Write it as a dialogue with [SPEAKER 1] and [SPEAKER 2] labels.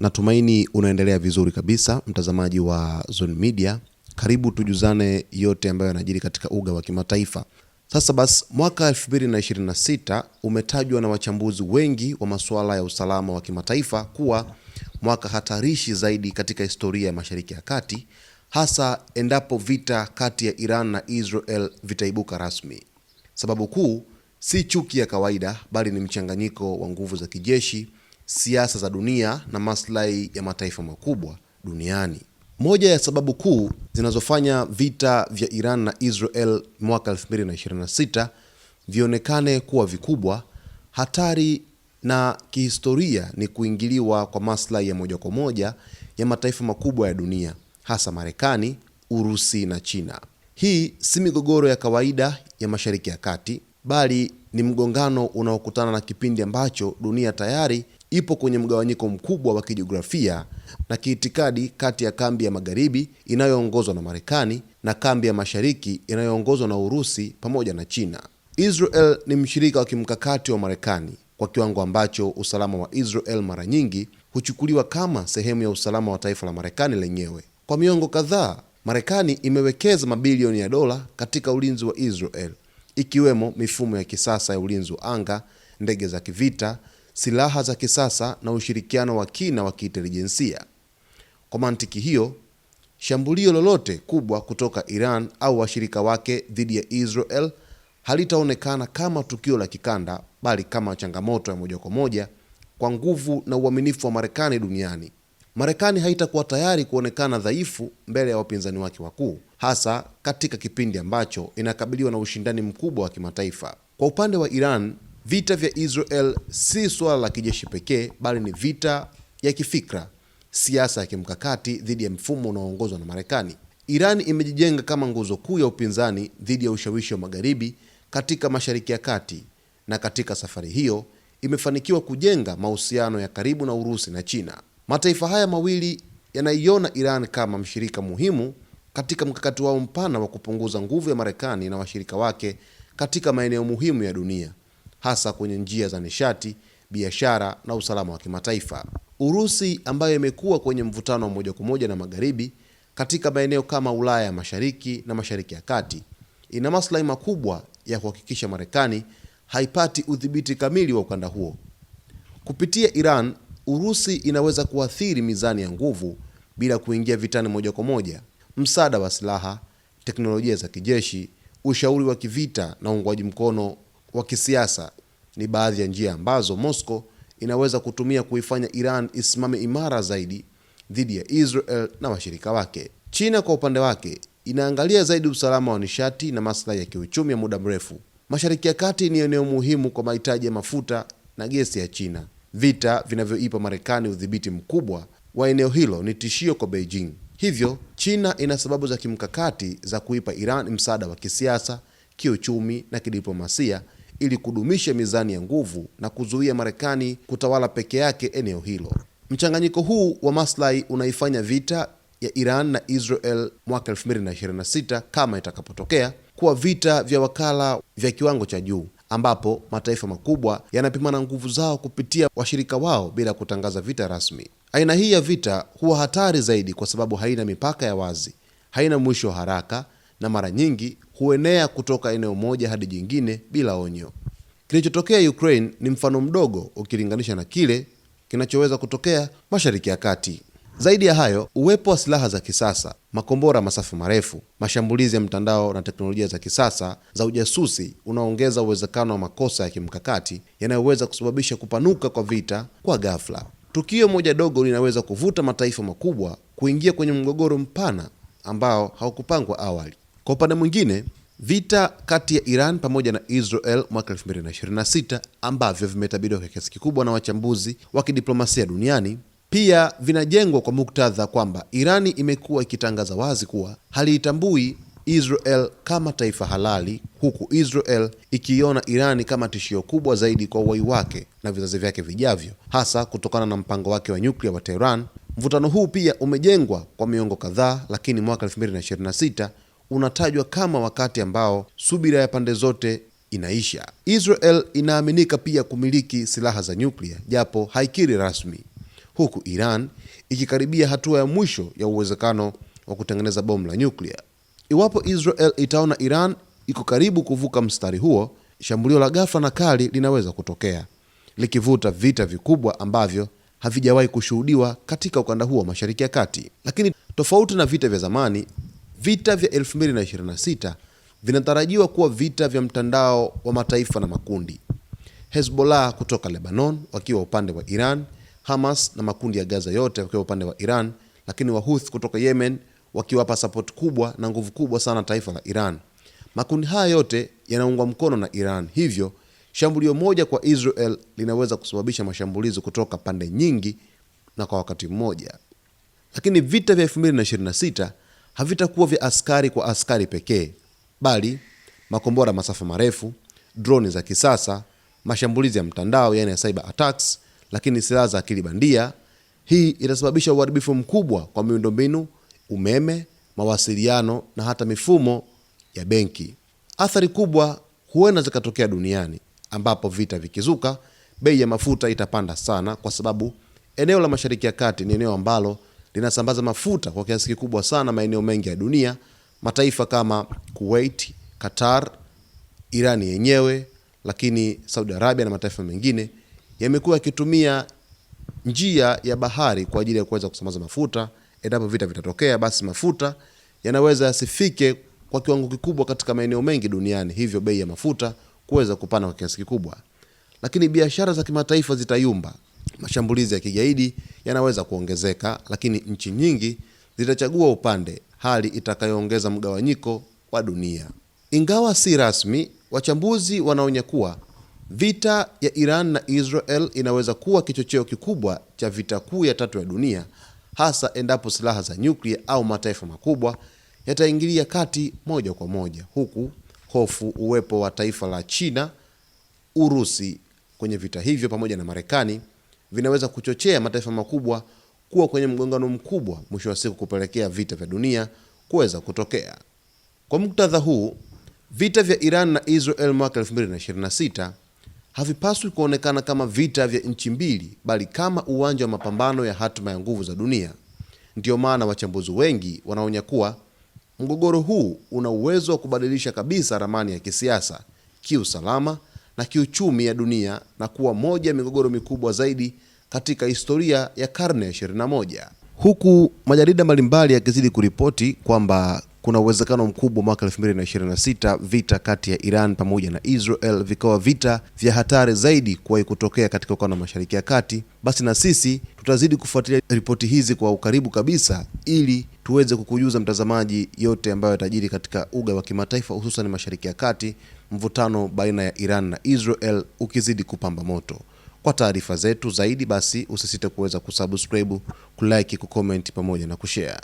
[SPEAKER 1] Natumaini unaendelea vizuri kabisa, mtazamaji wa Zone Media. Karibu tujuzane yote ambayo yanajiri katika uga wa kimataifa. Sasa basi, mwaka 2026 umetajwa na wachambuzi wengi wa masuala ya usalama wa kimataifa kuwa mwaka hatarishi zaidi katika historia ya Mashariki ya Kati, hasa endapo vita kati ya Iran na Israel vitaibuka rasmi. Sababu kuu si chuki ya kawaida, bali ni mchanganyiko wa nguvu za kijeshi, siasa za dunia na maslahi ya mataifa makubwa duniani. Moja ya sababu kuu zinazofanya vita vya Iran na Israel mwaka 2026 vionekane kuwa vikubwa, hatari na kihistoria ni kuingiliwa kwa maslahi ya moja kwa moja ya mataifa makubwa ya dunia, hasa Marekani, Urusi na China. Hii si migogoro ya kawaida ya Mashariki ya Kati, bali ni mgongano unaokutana na kipindi ambacho dunia tayari ipo kwenye mgawanyiko mkubwa wa kijiografia na kiitikadi kati ya kambi ya magharibi inayoongozwa na Marekani na kambi ya mashariki inayoongozwa na Urusi pamoja na China. Israel ni mshirika wa kimkakati wa Marekani kwa kiwango ambacho usalama wa Israel mara nyingi huchukuliwa kama sehemu ya usalama wa taifa la Marekani lenyewe. Kwa miongo kadhaa, Marekani imewekeza mabilioni ya dola katika ulinzi wa Israel, ikiwemo mifumo ya kisasa ya ulinzi wa anga, ndege za kivita, silaha za kisasa na ushirikiano wa kina wa kiintelijensia. Kwa mantiki hiyo, shambulio lolote kubwa kutoka Iran au washirika wake dhidi ya Israel halitaonekana kama tukio la kikanda, bali kama changamoto ya moja kwa moja kwa nguvu na uaminifu wa Marekani duniani. Marekani haitakuwa tayari kuonekana dhaifu mbele ya wapinzani wake wakuu, hasa katika kipindi ambacho inakabiliwa na ushindani mkubwa wa kimataifa. Kwa upande wa Iran, vita vya Israel si suala la kijeshi pekee, bali ni vita ya kifikra, siasa ya kimkakati dhidi ya mfumo unaoongozwa na Marekani. Iran imejijenga kama nguzo kuu ya upinzani dhidi ya ushawishi wa magharibi katika Mashariki ya Kati, na katika safari hiyo imefanikiwa kujenga mahusiano ya karibu na Urusi na China. Mataifa haya mawili yanaiona Iran kama mshirika muhimu katika mkakati wao mpana wa kupunguza nguvu ya Marekani na washirika wake katika maeneo muhimu ya dunia, hasa kwenye njia za nishati, biashara na usalama wa kimataifa. Urusi, ambayo imekuwa kwenye mvutano wa moja kwa moja na magharibi katika maeneo kama Ulaya ya Mashariki na Mashariki ya Kati, ina maslahi makubwa ya kuhakikisha Marekani haipati udhibiti kamili wa ukanda huo. Kupitia Iran, Urusi inaweza kuathiri mizani ya nguvu bila kuingia vitani moja kwa moja. Msaada wa silaha, teknolojia za kijeshi, ushauri wa kivita na uungwaji mkono wa kisiasa ni baadhi ya njia ambazo Moscow inaweza kutumia kuifanya Iran isimame imara zaidi dhidi ya Israel na washirika wake. China kwa upande wake inaangalia zaidi usalama wa nishati na maslahi ya kiuchumi ya muda mrefu. Mashariki ya Kati ni eneo muhimu kwa mahitaji ya mafuta na gesi ya China. Vita vinavyoipa Marekani udhibiti mkubwa wa eneo hilo ni tishio kwa Beijing. Hivyo, China ina sababu za kimkakati za kuipa Iran msaada wa kisiasa, kiuchumi na kidiplomasia ili kudumisha mizani ya nguvu na kuzuia Marekani kutawala peke yake eneo hilo. Mchanganyiko huu wa maslahi unaifanya vita ya Iran na Israel mwaka 2026 kama itakapotokea kuwa vita vya wakala vya kiwango cha juu, ambapo mataifa makubwa yanapimana nguvu zao kupitia washirika wao bila kutangaza vita rasmi. Aina hii ya vita huwa hatari zaidi kwa sababu haina mipaka ya wazi, haina mwisho wa haraka na mara nyingi huenea kutoka eneo moja hadi jingine bila onyo. Kilichotokea Ukraine ni mfano mdogo ukilinganisha na kile kinachoweza kutokea Mashariki ya Kati. Zaidi ya hayo, uwepo wa silaha za kisasa, makombora masafa marefu, mashambulizi ya mtandao na teknolojia za kisasa za ujasusi unaongeza uwezekano wa makosa ya kimkakati yanayoweza kusababisha kupanuka kwa vita kwa ghafla. Tukio moja dogo linaweza kuvuta mataifa makubwa kuingia kwenye mgogoro mpana ambao haukupangwa awali. Kwa upande mwingine, vita kati ya Iran pamoja na Israel mwaka 2026 ambavyo vimetabiriwa kwa kiasi kikubwa na wachambuzi wa kidiplomasia duniani pia vinajengwa kwa muktadha kwamba Irani imekuwa ikitangaza wazi kuwa haliitambui Israel kama taifa halali, huku Israel ikiona Irani kama tishio kubwa zaidi kwa uhai wake na vizazi vyake vijavyo, hasa kutokana na mpango wake wa nyuklia wa Tehran. Mvutano huu pia umejengwa kwa miongo kadhaa, lakini mwaka 2026 unatajwa kama wakati ambao subira ya pande zote inaisha. Israel inaaminika pia kumiliki silaha za nyuklia, japo haikiri rasmi, huku Iran ikikaribia hatua ya mwisho ya uwezekano wa kutengeneza bomu la nyuklia. Iwapo Israel itaona Iran iko karibu kuvuka mstari huo, shambulio la ghafla na kali linaweza kutokea, likivuta vita vikubwa ambavyo havijawahi kushuhudiwa katika ukanda huo wa Mashariki ya Kati. Lakini tofauti na vita vya zamani, vita vya 2026 vinatarajiwa kuwa vita vya mtandao wa mataifa na makundi. Hezbollah kutoka Lebanon wakiwa upande wa Iran, Hamas na makundi ya Gaza yote wakiwa upande wa Iran, lakini Wahouthi kutoka Yemen wakiwapa support kubwa na nguvu kubwa sana taifa la Iran. Makundi haya yote yanaungwa mkono na Iran, hivyo shambulio moja kwa Israel linaweza kusababisha mashambulizi kutoka pande nyingi na kwa wakati mmoja. Lakini vita vya 2026 havitakuwa vya askari kwa askari pekee, bali makombora masafa marefu, droni za kisasa, mashambulizi ya mtandao yani ya cyber attacks, lakini silaha za akili bandia. Hii itasababisha uharibifu mkubwa kwa miundombinu, umeme, mawasiliano na hata mifumo ya benki. Athari kubwa huenda zikatokea duniani, ambapo vita vikizuka, bei ya mafuta itapanda sana, kwa sababu eneo la Mashariki ya Kati ni eneo ambalo linasambaza mafuta kwa kiasi kikubwa sana maeneo mengi ya dunia. Mataifa kama Kuwait, Qatar, Irani yenyewe, lakini Saudi Arabia na mataifa mengine yamekuwa yakitumia njia ya bahari kwa ajili ya kuweza kusambaza mafuta. Endapo vita vitatokea, basi mafuta yanaweza yasifike kwa kiwango kikubwa katika maeneo mengi duniani, hivyo bei ya mafuta kuweza kupanda kwa kiasi kikubwa. Lakini biashara za kimataifa zitayumba, mashambulizi ya kigaidi yanaweza kuongezeka, lakini nchi nyingi zitachagua upande, hali itakayoongeza mgawanyiko wa dunia. Ingawa si rasmi, wachambuzi wanaonya kuwa vita ya Iran na Israel inaweza kuwa kichocheo kikubwa cha vita kuu ya tatu ya dunia, hasa endapo silaha za nyuklia au mataifa makubwa yataingilia kati moja kwa moja, huku hofu uwepo wa taifa la China, Urusi kwenye vita hivyo pamoja na Marekani vinaweza kuchochea mataifa makubwa kuwa kwenye mgongano mkubwa, mwisho wa siku kupelekea vita vya dunia kuweza kutokea. Kwa muktadha huu, vita vya Iran na Israel mwaka 2026 havipaswi kuonekana kama vita vya nchi mbili, bali kama uwanja wa mapambano ya hatima ya nguvu za dunia. Ndio maana wachambuzi wengi wanaonya kuwa mgogoro huu una uwezo wa kubadilisha kabisa ramani ya kisiasa, kiusalama na kiuchumi ya dunia na kuwa moja ya migogoro mikubwa zaidi katika historia ya karne ya 21. Huku majarida mbalimbali yakizidi kuripoti kwamba kuna uwezekano mkubwa mwaka 2026 vita kati ya Iran pamoja na Israel vikawa vita vya hatari zaidi kuwahi kutokea katika ukanda wa Mashariki ya Kati, basi na sisi tutazidi kufuatilia ripoti hizi kwa ukaribu kabisa, ili tuweze kukujuza mtazamaji yote ambayo yatajiri katika uga wa kimataifa, hususan Mashariki ya Kati, mvutano baina ya Iran na Israel ukizidi kupamba moto. Kwa taarifa zetu zaidi, basi usisite kuweza kusubscribe, kulike, kucomment pamoja na kushare.